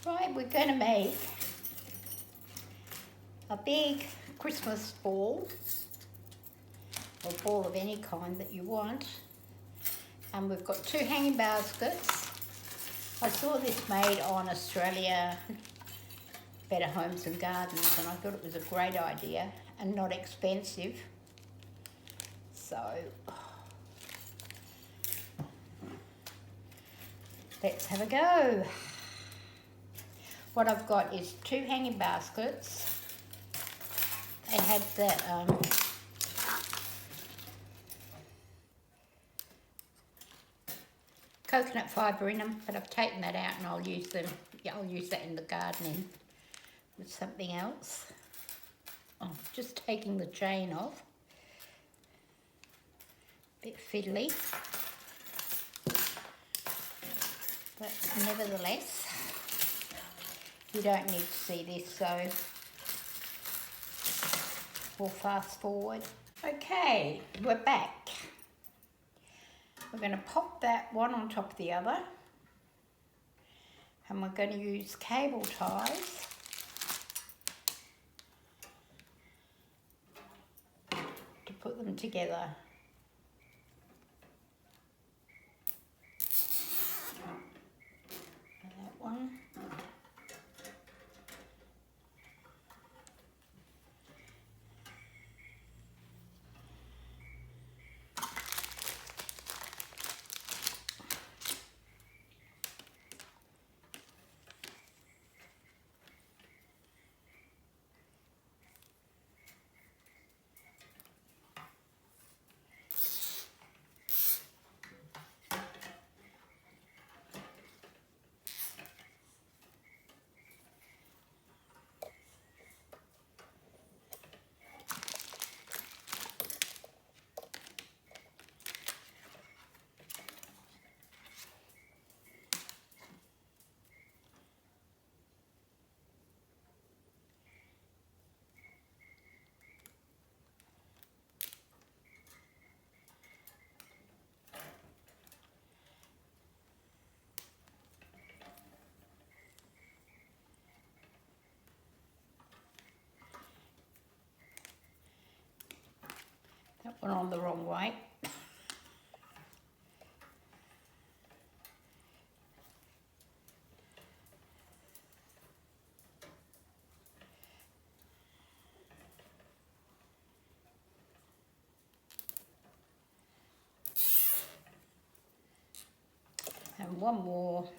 Right, we're going to make a big Christmas ball, or ball of any kind that you want. And we've got 2 hanging baskets. I saw this made on Australia Better Homes and Gardens, and I thought it was a great idea and not expensive. So let's have a go. What I've got is 2 hanging baskets. They had the coconut fibre in them, but I've taken that out and I'll use them. Yeah, I'll use that in the gardening with something else. I'm just taking the chain off. Bit fiddly, but nevertheless, you don't need to see this, so we'll fast forward. Okay, we're back. We're going to pop that one on top of the other, and we're going to use cable ties to put them together. That one. That one on the wrong way. And one more.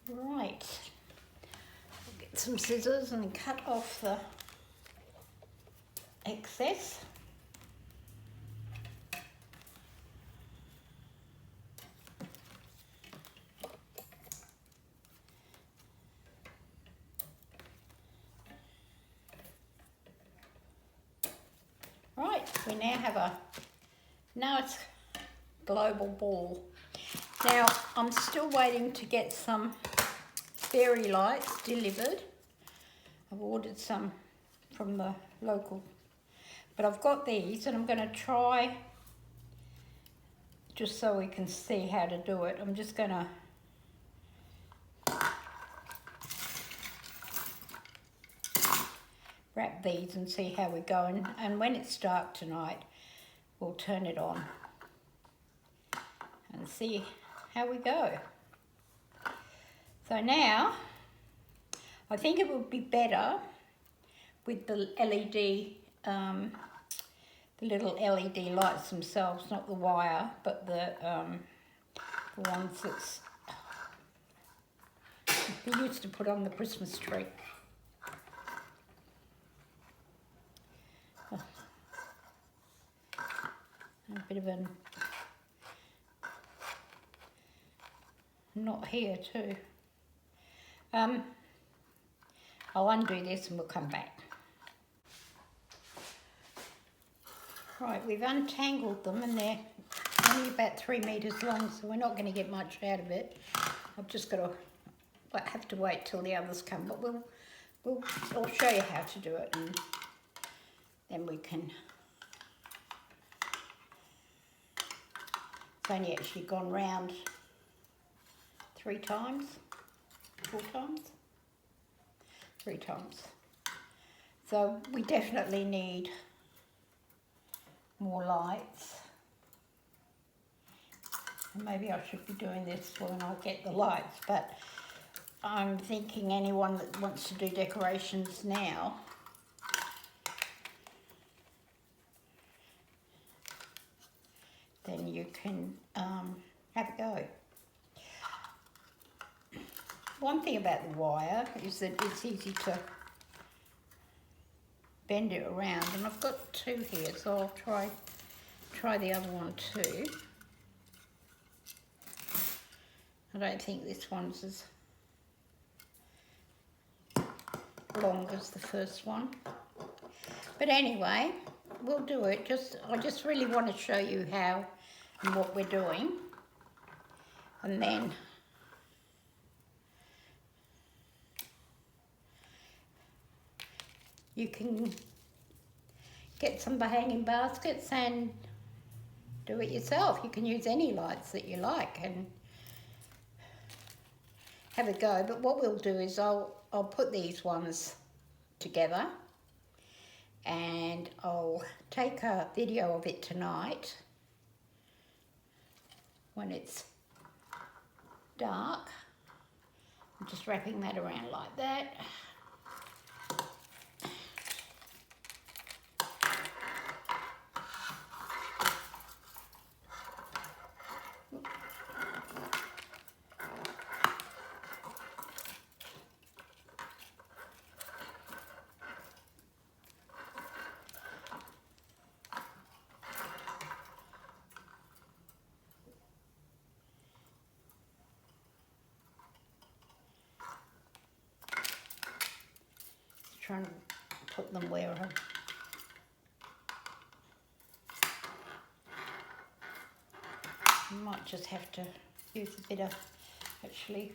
Right, I'll get some scissors and cut off the excess. Right, we now have a nice global ball. Now, I'm still waiting to get some fairy lights delivered. I've ordered some from the local, but I've got these and I'm going to try, just so we can see how to do it. I'm just going to wrap these and see how we're going, and when it's dark tonight we'll turn it on and see how we go. So now I think it would be better with the LED, the little LED lights themselves, not the wire, but the ones that's we used to put on the Christmas tree. bit of a knot here too. I'll undo this and we'll come back. Right, we've untangled them and they're only about 3 metres long, so we're not going to get much out of it. I've just got to have to wait till the others come, but I'll show you how to do it, and then we can. It's only actually gone round 3 times, 4 times, 3 times. So we definitely need more lights. Maybe I should be doing this when I get the lights, but I'm thinking anyone that wants to do decorations now, then you can have a go. One thing about the wire is that it's easy to bend it around, and I've got 2 here, so I'll try the other one too. I don't think this one's as long as the first one, but anyway, we'll do it. I just really want to show you how and what we're doing, and then you can get some hanging baskets and do it yourself. You can use any lights that you like and have a go. But what we'll do is I'll put these ones together and I'll take a video of it tonight when it's dark. I'm just wrapping that around like that. Trying to put them where I might just have to use a bit of, actually,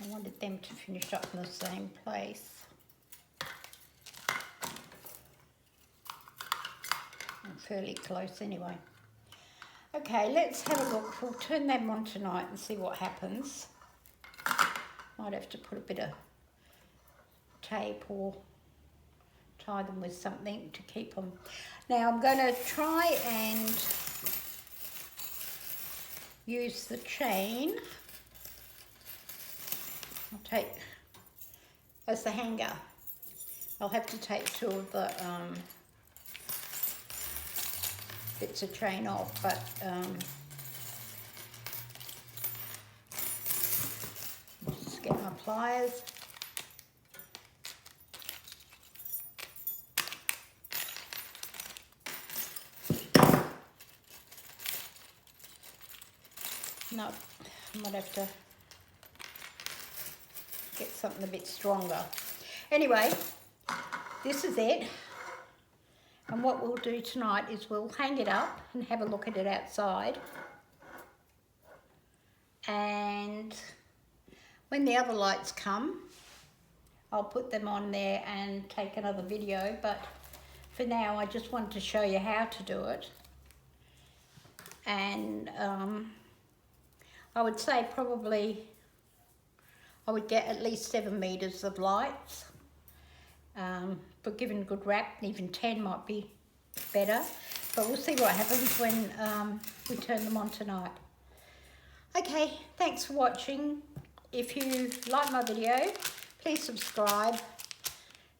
I wanted them to finish up in the same place. I'm fairly close anyway. Okay, let's have a look. We'll turn them on tonight and see what happens. Might have to put a bit of tape or tie them with something to keep them. Now I'm going to try and use the chain. I'll take as the hanger. I'll have to take 2 of the bits of chain off, but just get my pliers. No, I might have to get something a bit stronger. Anyway, this is it. And what we'll do tonight is we'll hang it up and have a look at it outside. And when the other lights come, I'll put them on there and take another video. But for now, I just wanted to show you how to do it. And I would say probably I would get at least 7 metres of lights, but given a good wrap, even 10 might be better. But we'll see what happens when we turn them on tonight. Okay, thanks for watching. If you like my video, please subscribe,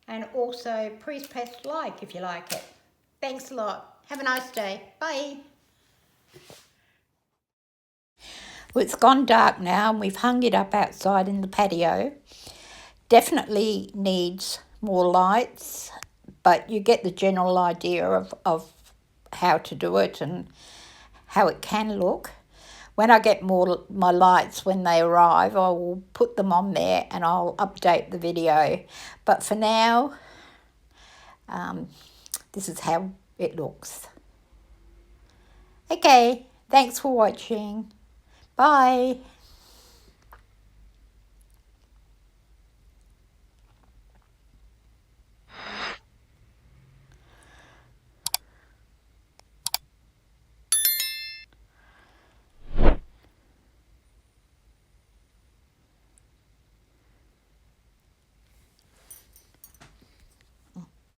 and also please press like if you like it. Thanks a lot. Have a nice day. Bye. Well, it's gone dark now and we've hung it up outside in the patio. Definitely needs more lights, but you get the general idea of how to do it and how it can look. When I get my lights, when they arrive, I will put them on there and I'll update the video. But for now, this is how it looks. Okay, thanks for watching. Bye.